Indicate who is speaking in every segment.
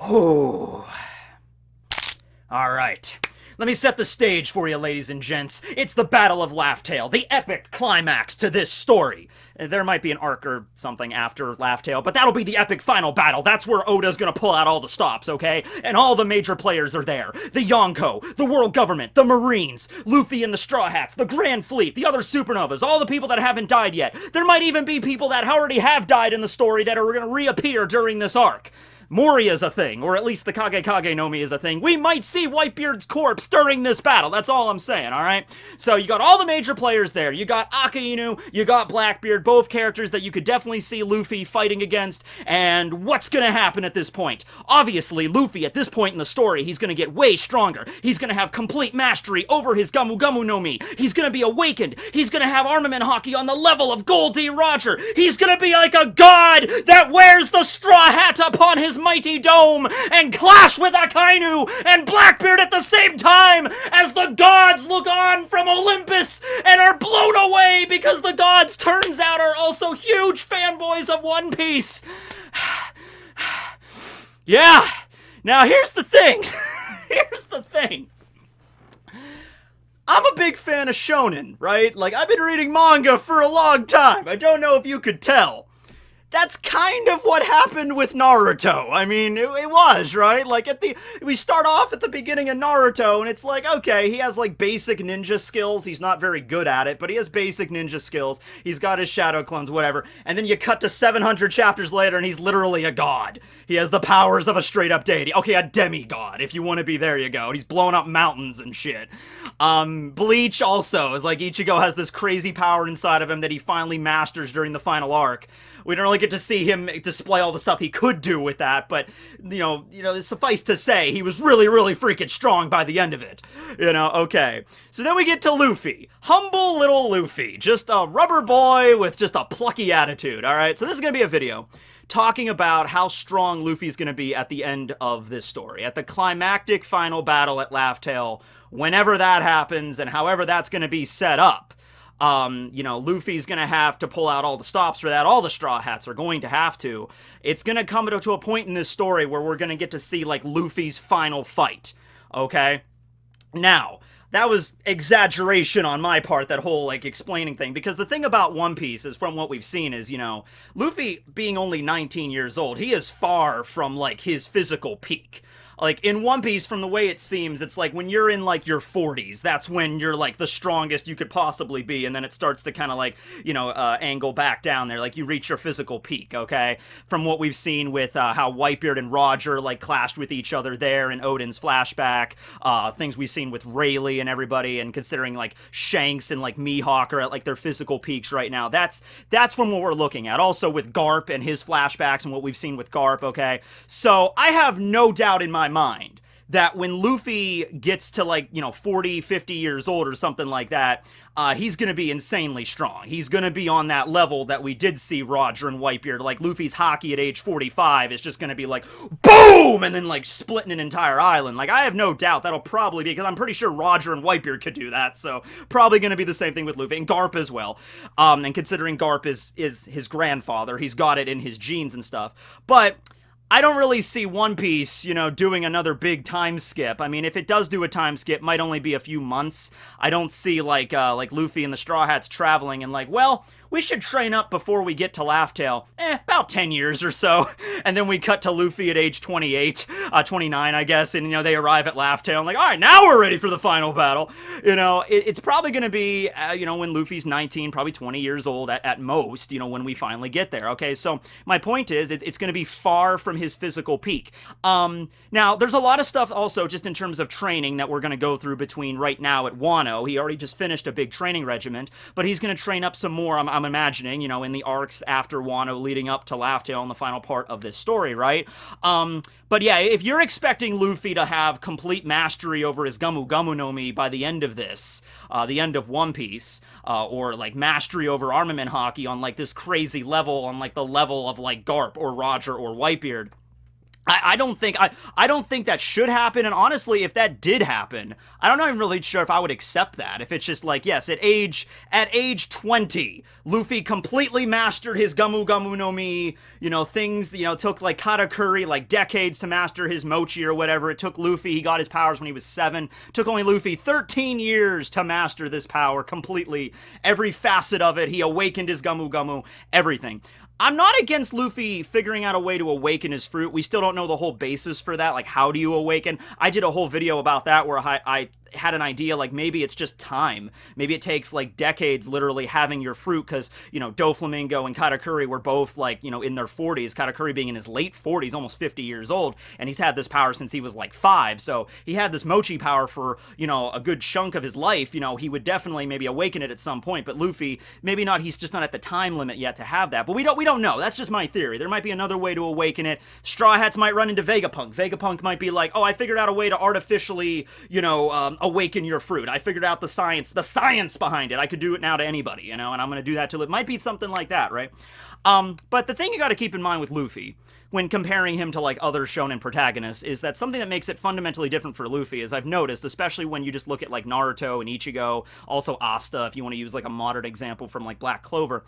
Speaker 1: Oh. All right. Let me set the stage for you, ladies and gents. It's the Battle of Laugh Tale, the epic climax to this story. There might be an arc or something after Laugh Tale, but that'll be the epic final battle. That's where Oda's gonna pull out all the stops, okay? And all the major players are there. The Yonko, the world government, the Marines, Luffy and the Straw Hats, the Grand Fleet, the other supernovas, all the people that haven't died yet. There might even be people that already have died in the story that are gonna reappear during this arc. Mori is a thing, or at least the Kage no Mi is a thing. We might see Whitebeard's corpse during this battle. That's all I'm saying, alright? So you got all the major players there. You got Akainu, you got Blackbeard, both characters that you could definitely see Luffy fighting against. And what's gonna happen at this point? Obviously, Luffy, at this point in the story, he's gonna get way stronger. He's gonna have complete mastery over his Gamu no Mi. He's gonna be awakened. He's gonna have armament haki on the level of Goldie Roger. He's gonna be like a god that wears the straw hat upon his mighty dome and clash with Akainu and Blackbeard at the same time as the gods look on from Olympus and are blown away because the gods, turns out, are also huge fanboys of One Piece. Yeah. Now here's the thing. Here's the thing. I'm a big fan of Shonen, right? Like, I've been reading manga for a long time. I don't know if you could tell. That's kind of what happened with Naruto. I mean, it was, right? Like, we start off at the beginning of Naruto, and it's like, okay, he has, like, basic ninja skills. He's not very good at it, but he has basic ninja skills. He's got his shadow clones, whatever. And then you cut to 700 chapters later, and he's literally a god. He has the powers of a straight-up deity. Okay, a demigod, if you want to be, there you go. And he's blowing up mountains and shit. Bleach also is like, Ichigo has this crazy power inside of him that he finally masters during the final arc. We don't really get to see him display all the stuff he could do with that, but, you know, suffice to say, he was really, really freaking strong by the end of it. You know, okay. So then we get to Luffy. Humble little Luffy. Just a rubber boy with just a plucky attitude, alright? So this is gonna be a video talking about how strong Luffy's gonna be at the end of this story. At the climactic final battle at Laugh Tale, whenever that happens, and however that's gonna be set up. You know, Luffy's gonna have to pull out all the stops for that. All the Straw Hats are going to have to. It's gonna come to a point in this story where we're gonna get to see, like, Luffy's final fight. Okay? Now, that was exaggeration on my part, that whole, like, explaining thing. Because the thing about One Piece is, from what we've seen, is, you know, Luffy being only 19 years old, he is far from, like, his physical peak. Like, in One Piece, from the way it seems, it's like when you're in, like, your 40s, that's when you're, like, the strongest you could possibly be, and then it starts to kind of, like, you know, angle back down there. Like, you reach your physical peak, okay? From what we've seen with how Whitebeard and Roger, like, clashed with each other there in Odin's flashback, things we've seen with Rayleigh and everybody, and considering, like, Shanks and, like, Mihawk are at, like, their physical peaks right now. That's from what we're looking at. Also with Garp and his flashbacks and what we've seen with Garp, okay? So, I have no doubt in my mind that when Luffy gets to, like, you know, 40, 50 years old or something like that, he's gonna be insanely strong. He's gonna be on that level that we did see Roger and Whitebeard. Like, Luffy's haki at age 45 is just gonna be like, BOOM! And then, like, splitting an entire island. Like, I have no doubt that'll probably be, because I'm pretty sure Roger and Whitebeard could do that, so probably gonna be the same thing with Luffy, and Garp as well. And considering Garp is his grandfather, he's got it in his genes and stuff. But I don't really see One Piece, you know, doing another big time skip. I mean, if it does do a time skip, it might only be a few months. I don't see, like Luffy and the Straw Hats traveling and, like, well, we should train up before we get to Laugh Tale. About 10 years or so. And then we cut to Luffy at age 28, 29, I guess, and, you know, they arrive at Laugh Tale, and, like, alright, now we're ready for the final battle. You know, it's probably gonna be, you know, when Luffy's 19, probably 20 years old at most, you know, when we finally get there, okay? So, my point is, it's gonna be far from his physical peak. Now, there's a lot of stuff also, just in terms of training, that we're gonna go through between right now at Wano. He already just finished a big training regiment, but he's gonna train up some more, I'm imagining, you know, in the arcs after Wano leading up to Laugh Tale in the final part of this story, right? But yeah, if you're expecting Luffy to have complete mastery over his Gamu no Mi by the end of this, the end of One Piece, or, like, mastery over armament haki on, like, this crazy level, on, like, the level of, like, Garp or Roger or Whitebeard, I don't think that should happen. And honestly, if that did happen, I don't know, I'm really sure if I would accept that. If it's just like, yes, at age 20, Luffy completely mastered his Gamu Gamu no Mi, things, took like Katakuri like decades to master his mochi or whatever. It took Luffy, he got his powers when he was 7. Took only Luffy 13 years to master this power completely. Every facet of it, he awakened his Gamu Gamu, everything. I'm not against Luffy figuring out a way to awaken his fruit. We still don't know the whole basis for that. Like, how do you awaken? I did a whole video about that where I had an idea, like, maybe it's just time. Maybe it takes, like, decades, literally, having your fruit, because, Doflamingo and Katakuri were both, like, in their 40s. Katakuri being in his late 40s, almost 50 years old, and he's had this power since he was, like, 5. So he had this mochi power for, a good chunk of his life. He would definitely maybe awaken it at some point, but Luffy, maybe not, he's just not at the time limit yet to have that. But we don't know. That's just my theory. There might be another way to awaken it. Straw Hats might run into Vegapunk. Vegapunk might be like, oh, I figured out a way to artificially, awaken your fruit. I figured out the science behind it. I could do it now to anybody, and I'm going to do that till it might be something like that, right? But the thing you got to keep in mind with Luffy, when comparing him to like other shonen protagonists, is that something that makes it fundamentally different for Luffy, as I've noticed, especially when you just look at like Naruto and Ichigo, also Asta, if you want to use like a modern example from like Black Clover,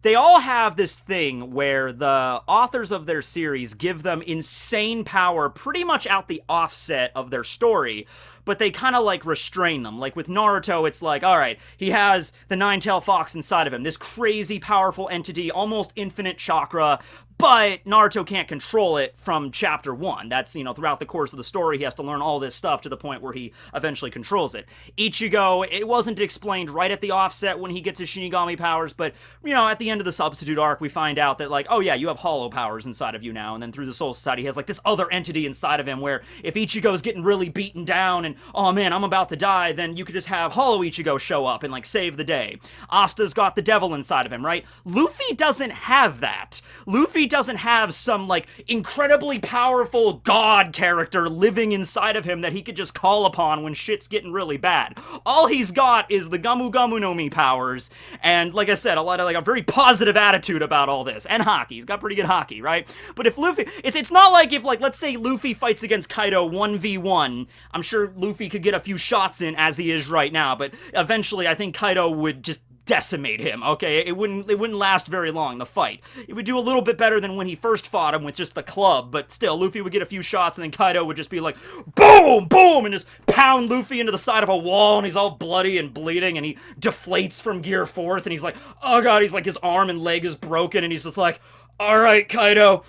Speaker 1: they all have this thing where the authors of their series give them insane power pretty much out the offset of their story, but they kind of like restrain them. Like with Naruto, it's like, all right, he has the nine-tailed fox inside of him, this crazy powerful entity, almost infinite chakra, but Naruto can't control it from chapter 1. That's, throughout the course of the story, he has to learn all this stuff to the point where he eventually controls it. Ichigo, it wasn't explained right at the offset when he gets his Shinigami powers, but, at the end of the Substitute arc, we find out that, like, oh yeah, you have hollow powers inside of you now, and then through the Soul Society, he has, like, this other entity inside of him where if Ichigo's getting really beaten down and, oh man, I'm about to die, then you could just have Hollow Ichigo show up and, like, save the day. Asta's got the devil inside of him, right? Luffy doesn't have that. Luffy doesn't have some, like, incredibly powerful god character living inside of him that he could just call upon when shit's getting really bad. All he's got is the Gamu Gamu no Mi powers, and, like I said, a lot of, like, a very positive attitude about all this. And Haki. He's got pretty good Haki, right? But if Luffy... It's not like if, like, let's say Luffy fights against Kaido 1v1. I'm sure Luffy could get a few shots in as he is right now, but eventually I think Kaido would just decimate him, okay? It wouldn't last very long, the fight. It would do a little bit better than when he first fought him with just the club, but still, Luffy would get a few shots, and then Kaido would just be like, boom, boom, and just pound Luffy into the side of a wall, and he's all bloody and bleeding, and he deflates from Gear 4th, and he's like, oh god, he's like, his arm and leg is broken, and he's just like, alright, Kaido,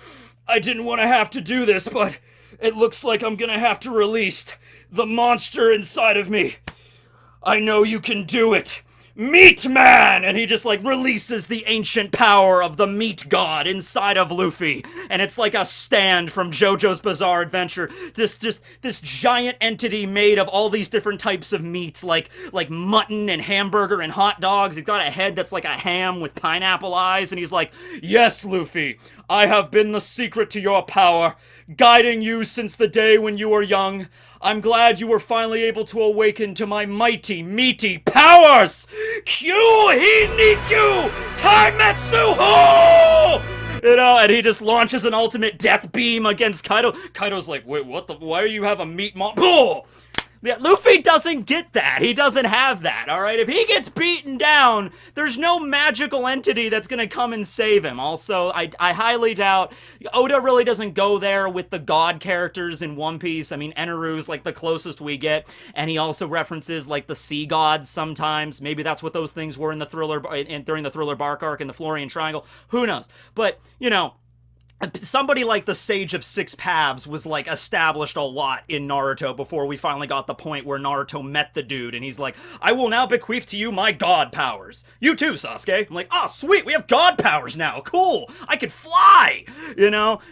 Speaker 1: I didn't want to have to do this, but it looks like I'm gonna have to release the monster inside of me. I know you can do it. Meat Man! And he just, like, releases the ancient power of the meat god inside of Luffy. And it's like a stand from JoJo's Bizarre Adventure. This giant entity made of all these different types of meats, like mutton and hamburger and hot dogs. He's got a head that's like a ham with pineapple eyes. And he's like, yes, Luffy, I have been the secret to your power, guiding you since the day when you were young. I'm glad you were finally able to awaken to my mighty, meaty powers! Kyu Hinikyu Kaimetsu Ho! And he just launches an ultimate death beam against Kaido. Kaido's like, wait, what the, why do you have a meat Bull! Yeah, Luffy doesn't get that. He doesn't have that, alright? If he gets beaten down, there's no magical entity that's gonna come and save him. Also, I highly doubt... Oda really doesn't go there with the god characters in One Piece. I mean, Eneru's like the closest we get, and he also references like the sea gods sometimes. Maybe that's what those things were in the Thriller... during the Thriller Bark arc in the Florian Triangle. Who knows? But, somebody like the Sage of Six Paths was, like, established a lot in Naruto before we finally got the point where Naruto met the dude, and he's like, I will now bequeath to you my god powers. You too, Sasuke. I'm like, oh, sweet, we have god powers now. Cool. I could fly,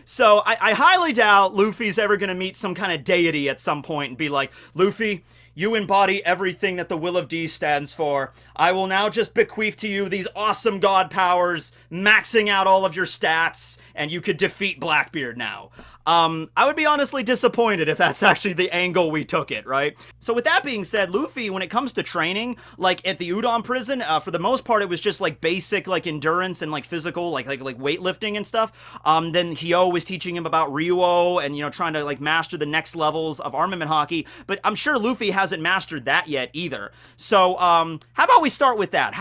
Speaker 1: So I highly doubt Luffy's ever gonna meet some kind of deity at some point and be like, Luffy, You embody everything that the Will of D stands for. I will now just bequeath to you these awesome god powers, maxing out all of your stats, and you could defeat Blackbeard now. I would be honestly disappointed if that's actually the angle we took it, right? So with that being said, Luffy, when it comes to training, like at the Udon prison, for the most part, it was just like basic like endurance and like physical, like weightlifting and stuff. Then Hyo was teaching him about Ryuo and, you know, trying to like master the next levels of armament haki, but I'm sure Luffy hasn't mastered that yet either. So, how about we start with that?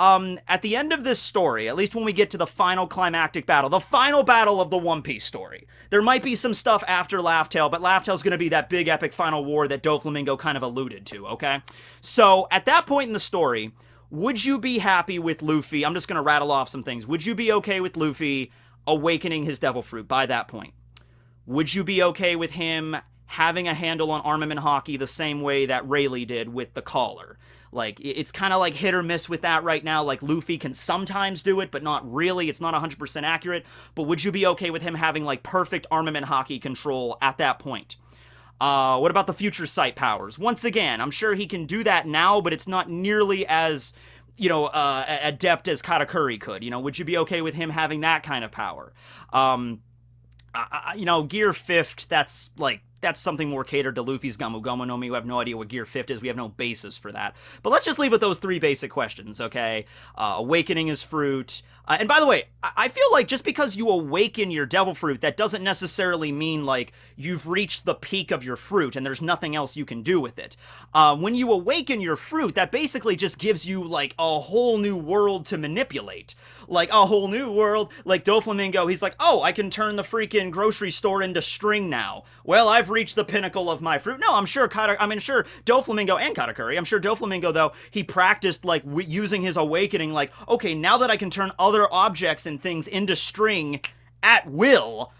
Speaker 1: At the end of this story, at least when we get to the final climactic battle, the final battle of the One Piece story, there might be some stuff after Laugh Tale, but Laugh Tale's gonna be that big epic final war that Doflamingo kind of alluded to, okay? So, at that point in the story, would you be happy with Luffy? I'm just gonna rattle off some things. Would you be okay with Luffy awakening his Devil Fruit by that point? Would you be okay with him having a handle on armament haki the same way that Rayleigh did with the collar? Like, it's kind of like hit or miss with that right now. Like, Luffy can sometimes do it, but not really. It's not 100% accurate. But would you be okay with him having, like, perfect armament haki control at that point? What about the future sight powers? Once again, I'm sure he can do that now, but it's not nearly as, you know, adept as Katakuri could. You know, would you be okay with him having that kind of power? You know, Gear 5th, that's something more catered to Luffy's Gomu Gomu no Mi. We have no idea what Gear 5th is. We have no basis for that. But let's just leave with those three basic questions, okay? Awakening his fruit. And by the way, I feel like just because you awaken your Devil Fruit, that doesn't necessarily mean, like, you've reached the peak of your fruit and there's nothing else you can do with it. When you awaken your fruit, that basically just gives you, like, a whole new world to manipulate. Like, a whole new world. Like, Doflamingo, he's like, oh, I can turn the freaking grocery store into string now. Well, I've reached the pinnacle of my fruit. No, I'm sure sure Doflamingo and Katakuri, I'm sure Doflamingo, though, he practiced, like, using his awakening, like, okay, now that I can turn other objects and things into string at will,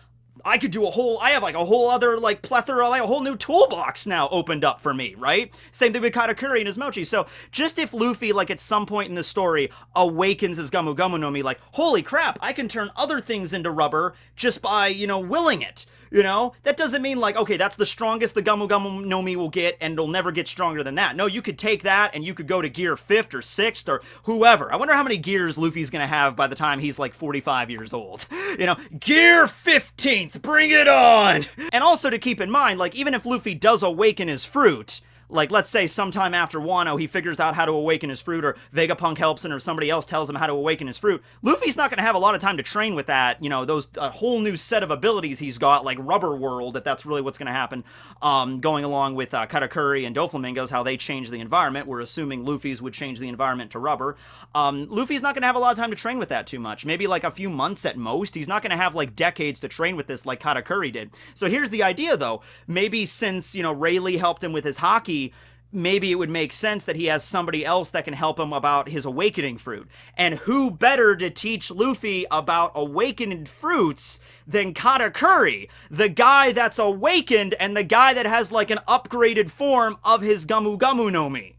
Speaker 1: I could do I have like a whole other like plethora, like a whole new toolbox now opened up for me, right? Same thing with Katakuri and his mochi. So just if Luffy, like at some point in the story, awakens his Gomu Gomu no Mi, like, holy crap, I can turn other things into rubber just by, you know, willing it. You know, that doesn't mean like, okay, that's the strongest the Gomu Gomu no Mi will get and it'll never get stronger than that. No, you could take that and you could go to Gear 5th or 6th or whoever. I wonder how many gears Luffy's gonna have by the time he's like 45 years old. You know, Gear 15th, bring it on! And also to keep in mind, like, even if Luffy does awaken his fruit, like, let's say sometime after Wano, he figures out how to awaken his fruit, or Vegapunk helps him, or somebody else tells him how to awaken his fruit. Luffy's not going to have a lot of time to train with that, you know, those whole new set of abilities he's got, like Rubber World, if that's really what's going to happen, going along with Katakuri and Doflamingo's, how they change the environment. We're assuming Luffy's would change the environment to rubber. Luffy's not going to have a lot of time to train with that too much. Maybe like a few months at most. He's not going to have like decades to train with this like Katakuri did. So here's the idea, though. Maybe since, you know, Rayleigh helped him with his haki, maybe it would make sense that he has somebody else that can help him about his awakening fruit. And who better to teach Luffy about awakened fruits than Katakuri, the guy that's awakened and the guy that has like an upgraded form of his Gomu Gomu no Mi.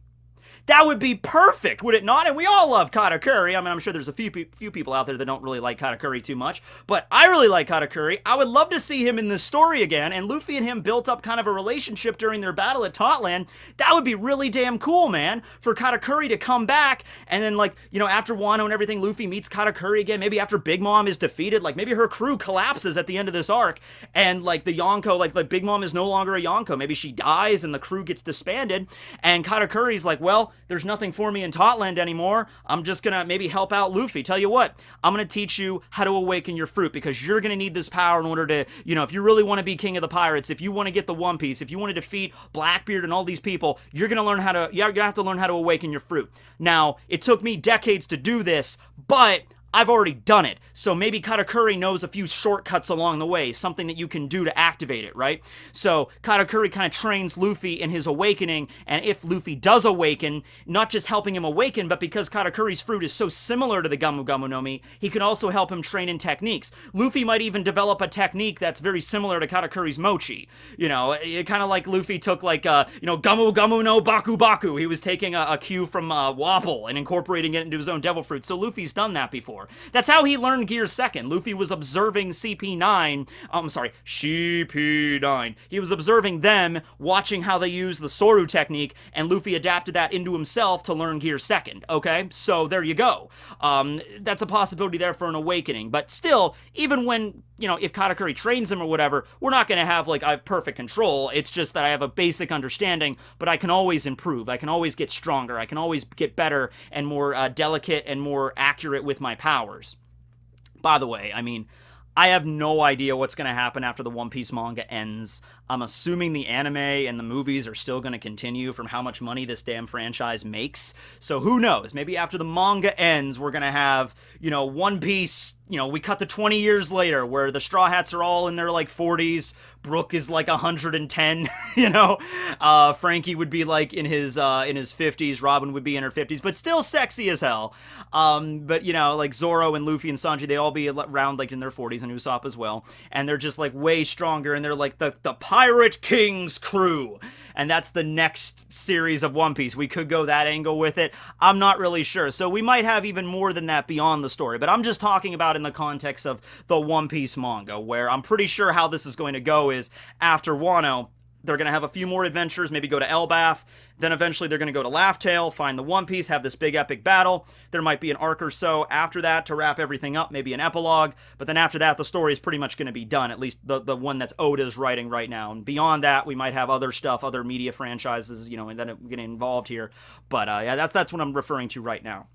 Speaker 1: That would be perfect, would it not? And we all love Katakuri. I mean, I'm sure there's a few people out there that don't really like Katakuri too much, but I really like Katakuri. I would love to see him in this story again, and Luffy and him built up kind of a relationship during their battle at Totland. That would be really damn cool, man, for Katakuri to come back, and then, like, you know, after Wano and everything, Luffy meets Katakuri again. Maybe after Big Mom is defeated, like, maybe her crew collapses at the end of this arc, and, like, the Yonko, like Big Mom is no longer a Yonko. Maybe she dies, and the crew gets disbanded, and Katakuri's like, well, there's nothing for me in Totland anymore. I'm just gonna maybe help out Luffy. Tell you what, I'm gonna teach you how to awaken your fruit, because you're gonna need this power in order to, you know, if you really want to be king of the pirates, if you want to get the One Piece, if you want to defeat Blackbeard and all these people, you're gonna learn how to, you're gonna have to learn how to awaken your fruit. Now, it took me decades to do this, but I've already done it, so maybe Katakuri knows a few shortcuts along the way, something that you can do to activate it, right? So Katakuri kind of trains Luffy in his awakening, and if Luffy does awaken, not just helping him awaken, but because Katakuri's fruit is so similar to the Gomu Gomu no Mi, he can also help him train in techniques. Luffy might even develop a technique that's very similar to Katakuri's mochi. You know, it kind of like Luffy took like, you know, Gomu Gomu no Baku Baku. He was taking a cue from Wapple and incorporating it into his own Devil Fruit, so Luffy's done that before. power. That's how he learned Gear Second. Luffy was observing CP9, CP9. He was observing them, watching how they use the Soru technique, and Luffy adapted that into himself to learn Gear Second, okay? So there you go. That's a possibility there for an awakening, but still, even when, you know, if Katakuri trains him or whatever, we're not going to have, like, I have perfect control. It's just that I have a basic understanding, but I can always improve. I can always get stronger. I can always get better and more delicate and more accurate with my powers. By the way, I mean, I have no idea what's going to happen after the One Piece manga ends. I'm assuming the anime and the movies are still going to continue from how much money this damn franchise makes. So who knows? Maybe after the manga ends, we're going to have, you know, One Piece, you know, we cut to 20 years later where the Straw Hats are all in their, like, 40s. Brook is like 110, you know? Frankie would be like in his 50s. Robin would be in her 50s, but still sexy as hell. But, you know, like Zoro and Luffy and Sanji, they all be around like in their 40s, and Usopp as well. And they're just like way stronger, and they're like the Pirate King's crew. And that's the next series of One Piece. We could go that angle with it. I'm not really sure. So we might have even more than that beyond the story. But I'm just talking about in the context of the One Piece manga, where I'm pretty sure how this is going to go is after Wano, they're going to have a few more adventures, maybe go to Elbaf. Then eventually they're going to go to Laugh Tale, find the One Piece, have this big epic battle. There might be an arc or so after that to wrap everything up, maybe an epilogue. But then after that, the story is pretty much going to be done, at least the one that's Oda's writing right now. And beyond that, we might have other stuff, other media franchises, you know, and then getting involved here. But yeah, that's what I'm referring to right now.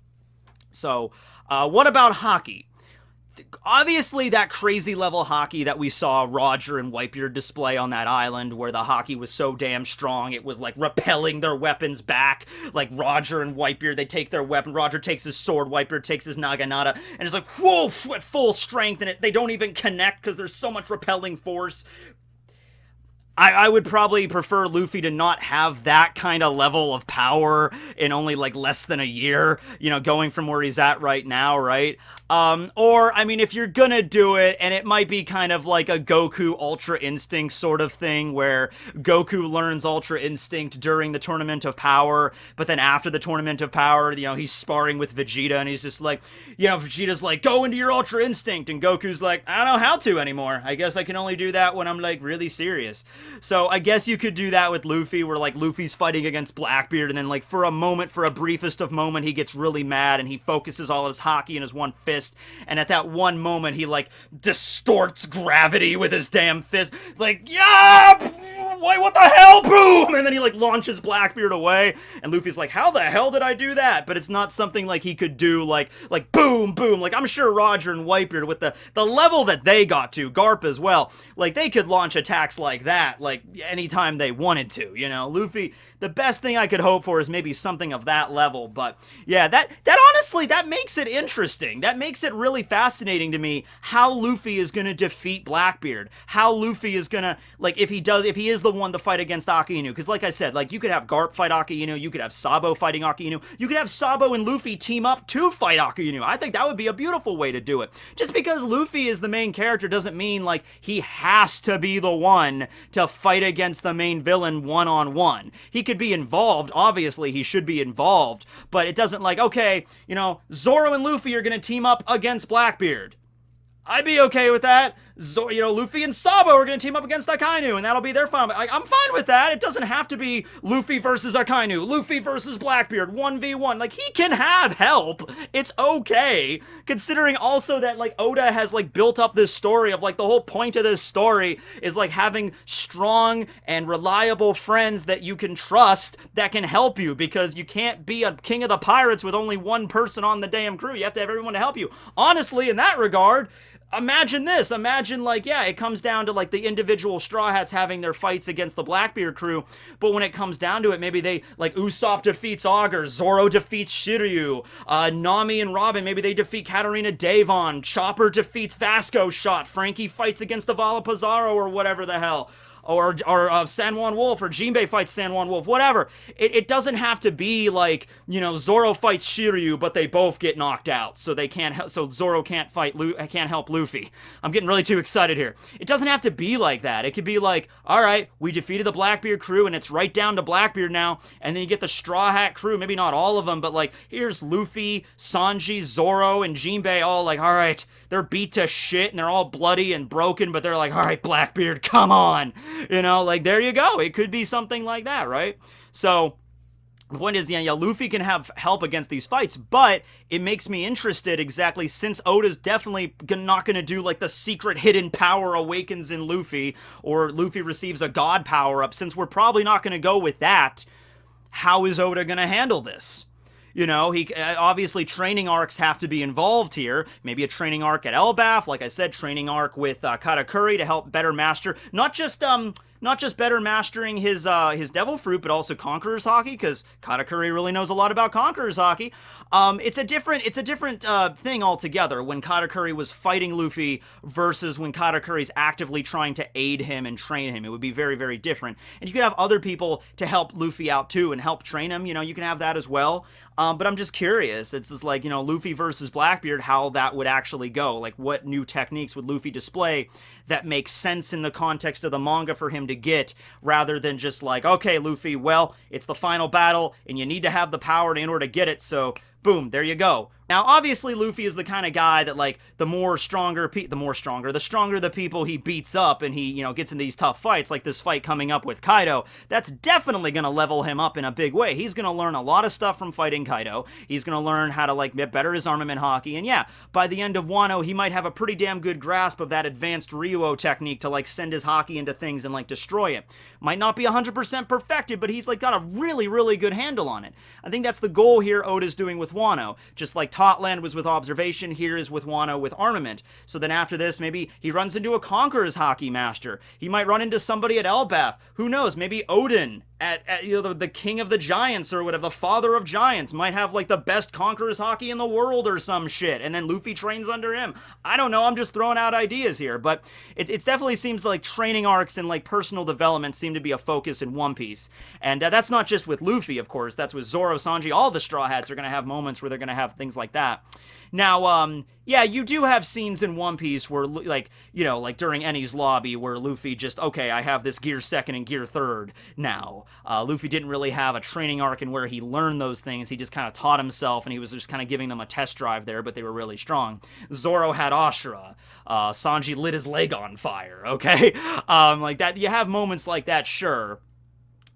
Speaker 1: So what about Haki? Obviously, that crazy level Haki that we saw Roger and Whitebeard display on that island, where the Haki was so damn strong, it was like repelling their weapons back. Like Roger and Whitebeard, they take their weapon, Roger takes his sword, Whitebeard takes his Naginata, and it's like, whoa, at full strength, and they don't even connect because there's so much repelling force. I would probably prefer Luffy to not have that kind of level of power in only like less than a year, you know, going from where he's at right now, right? Or, I mean, if you're gonna do it, and it might be kind of like a Goku Ultra Instinct sort of thing, where Goku learns Ultra Instinct during the Tournament of Power, but then after the Tournament of Power, you know, he's sparring with Vegeta, and he's just like, you know, Vegeta's like, go into your Ultra Instinct, and Goku's like, I don't know how to anymore. I guess I can only do that when I'm, like, really serious. So I guess you could do that with Luffy, where, like, Luffy's fighting against Blackbeard, and then, like, for a moment, for a briefest of moment, he gets really mad, and he focuses all his Haki in his one fist, and at that one moment, he, like, distorts gravity with his damn fist, like, yeah, wait, what the hell, boom, and then he, like, launches Blackbeard away, and Luffy's like, how the hell did I do that? But it's not something, like, he could do, like, boom, boom, like, I'm sure Roger and Whitebeard, with the level that they got to, Garp as well, like, they could launch attacks like that, like, anytime they wanted to, you know? Luffy, the best thing I could hope for is maybe something of that level, but yeah, that honestly, that makes it interesting. That makes it really fascinating to me how Luffy is gonna defeat Blackbeard. How Luffy is gonna, like, if he is the one to fight against Aki Inu, because like I said, like, you could have Garp fight Aki Inu, you could have Sabo fighting Aki Inu, you could have Sabo and Luffy team up to fight Aki Inu. I think that would be a beautiful way to do it. Just because Luffy is the main character doesn't mean, like, he has to be the one to fight against the main villain one-on-one. He could be involved, obviously he should be involved, but it doesn't, like, okay, you know, Zoro and Luffy are gonna team up against Blackbeard. I'd be okay with that. You know, Luffy and Sabo are going to team up against Akainu, and that'll be their fun. Like, I'm fine with that. It doesn't have to be Luffy versus Akainu, Luffy versus Blackbeard, 1v1. Like, he can have help. It's okay. Considering also that, like, Oda has, like, built up this story of, like, the whole point of this story is, like, having strong and reliable friends that you can trust that can help you, because you can't be a king of the pirates with only one person on the damn crew. You have to have everyone to help you. Honestly, in that regard, imagine this. Imagine, like, yeah, it comes down to, like, the individual Straw Hats having their fights against the Blackbeard crew, but when it comes down to it, maybe they, like, Usopp defeats Augur, Zoro defeats Shiryu, Nami and Robin, maybe they defeat Katarina Devon, Chopper defeats Vasco Shot, Frankie fights against the Vala Pizarro or whatever the hell. or San Juan Wolf, or Jinbei fights San Juan Wolf, whatever. It doesn't have to be like, you know, Zoro fights Shiryu, but they both get knocked out, so they can't. So Zoro can't help Luffy. I'm getting really too excited here. It doesn't have to be like that. It could be like, all right, we defeated the Blackbeard crew, and it's right down to Blackbeard now, and then you get the Straw Hat crew. Maybe not all of them, but like here's Luffy, Sanji, Zoro, and Jinbei all like, all right, they're beat to shit and they're all bloody and broken, but they're like, all right, Blackbeard, come on. You know, like, there you go. It could be something like that, right? So the point is, yeah, Luffy can have help against these fights, but it makes me interested exactly, since Oda's definitely not going to do like the secret hidden power awakens in Luffy, or Luffy receives a god power up, since we're probably not going to go with that, how is Oda going to handle this? You know, he obviously training arcs have to be involved here. Maybe a training arc at Elbaf, like I said, training arc with Katakuri to help better master not just better mastering his Devil Fruit, but also Conqueror's Haki, because Katakuri really knows a lot about Conqueror's Haki. It's a different thing altogether when Katakuri was fighting Luffy versus when Katakuri's actively trying to aid him and train him. It would be very, very different. And you could have other people to help Luffy out too and help train him. You know, you can have that as well. But I'm just curious. It's just like, you know, Luffy versus Blackbeard, how that would actually go. Like, what new techniques would Luffy display that makes sense in the context of the manga for him to get, rather than just like, okay, Luffy, well, it's the final battle, and you need to have the power in order to get it, so boom, there you go. Now, obviously, Luffy is the kind of guy that, like, the stronger the people he beats up and he, you know, gets in these tough fights, like this fight coming up with Kaido, that's definitely going to level him up in a big way. He's going to learn a lot of stuff from fighting Kaido. He's going to learn how to, like, better his armament Haki, and yeah, by the end of Wano, he might have a pretty damn good grasp of that advanced Ryuo technique to, like, send his Haki into things and, like, destroy it. Might not be 100% perfected, but he's, like, got a really, really good handle on it. I think that's the goal here Oda's doing with Wano. Just like Totland was with observation, here is with Wano with armament. So then after this, maybe he runs into a Conqueror's Haki master. He might run into somebody at Elbaf. Who knows? Maybe Odin at you know, the king of the giants or whatever, the father of giants, might have like the best Conqueror's Haki in the world or some shit, and then Luffy trains under him. I don't know, I'm just throwing out ideas here, but it definitely seems like training arcs and like personal development seem to be a focus in One Piece. And that's not just with Luffy, of course, that's with Zoro, Sanji, all the Straw Hats are going to have moments where they're going to have things like that. Now, yeah, you do have scenes in One Piece where, like, you know, like during Eni's lobby where Luffy just, okay, I have this gear second and gear third now. Luffy didn't really have a training arc in where he learned those things. He just kind of taught himself, and he was just kind of giving them a test drive there, but they were really strong. Zoro had Ashura. Sanji lit his leg on fire, okay? Like that, you have moments like that, sure.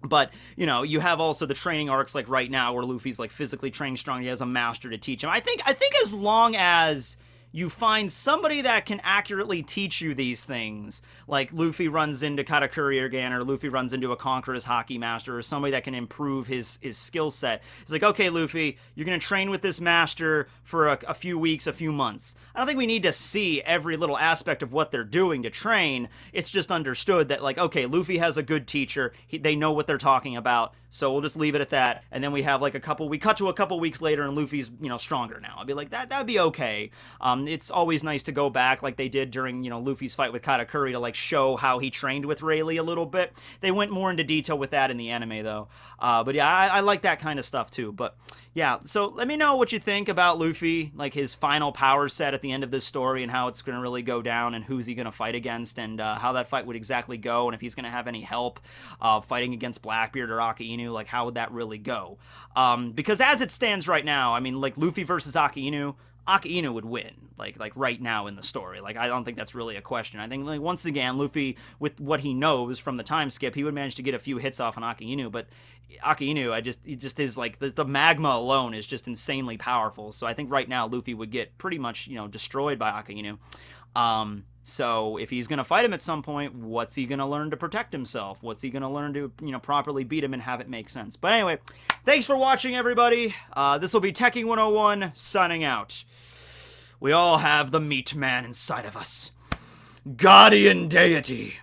Speaker 1: But, you know, you have also the training arcs like right now where Luffy's like physically training strong. He has a master to teach him. I think as long as you find somebody that can accurately teach you these things, like Luffy runs into Katakuri again, or Luffy runs into a Conqueror's Haki master, or somebody that can improve his skill set. It's like, okay, Luffy, you're going to train with this master for a few weeks, a few months. I don't think we need to see every little aspect of what they're doing to train. It's just understood that, like, okay, Luffy has a good teacher. They know what they're talking about. So we'll just leave it at that. And then we have like we cut to a couple weeks later and Luffy's, you know, stronger now. I'd be like, that would be okay. It's always nice to go back like they did during, you know, Luffy's fight with Katakuri to like show how he trained with Rayleigh a little bit. They went more into detail with that in the anime though. But yeah, I like that kind of stuff too. But yeah, so let me know what you think about Luffy, like his final power set at the end of this story and how it's going to really go down and who's he going to fight against and how that fight would exactly go and if he's going to have any help fighting against Blackbeard or Aka Inu, like how would that really go? Because as it stands right now, I mean, like Luffy versus Aka Inu would win, like right now in the story. Like, I don't think that's really a question. I think, like, once again, Luffy, with what he knows from the time skip, he would manage to get a few hits off on Aka Inu, but Aka Inu, it just is, like, the magma alone is just insanely powerful, so I think right now Luffy would get pretty much, you know, destroyed by Aka Inu. So if he's going to fight him at some point, what's he going to learn to protect himself? What's he going to learn to, you know, properly beat him and have it make sense? But anyway, thanks for watching, everybody. This will be Tekking101 signing out. We all have the meat man inside of us. Guardian deity.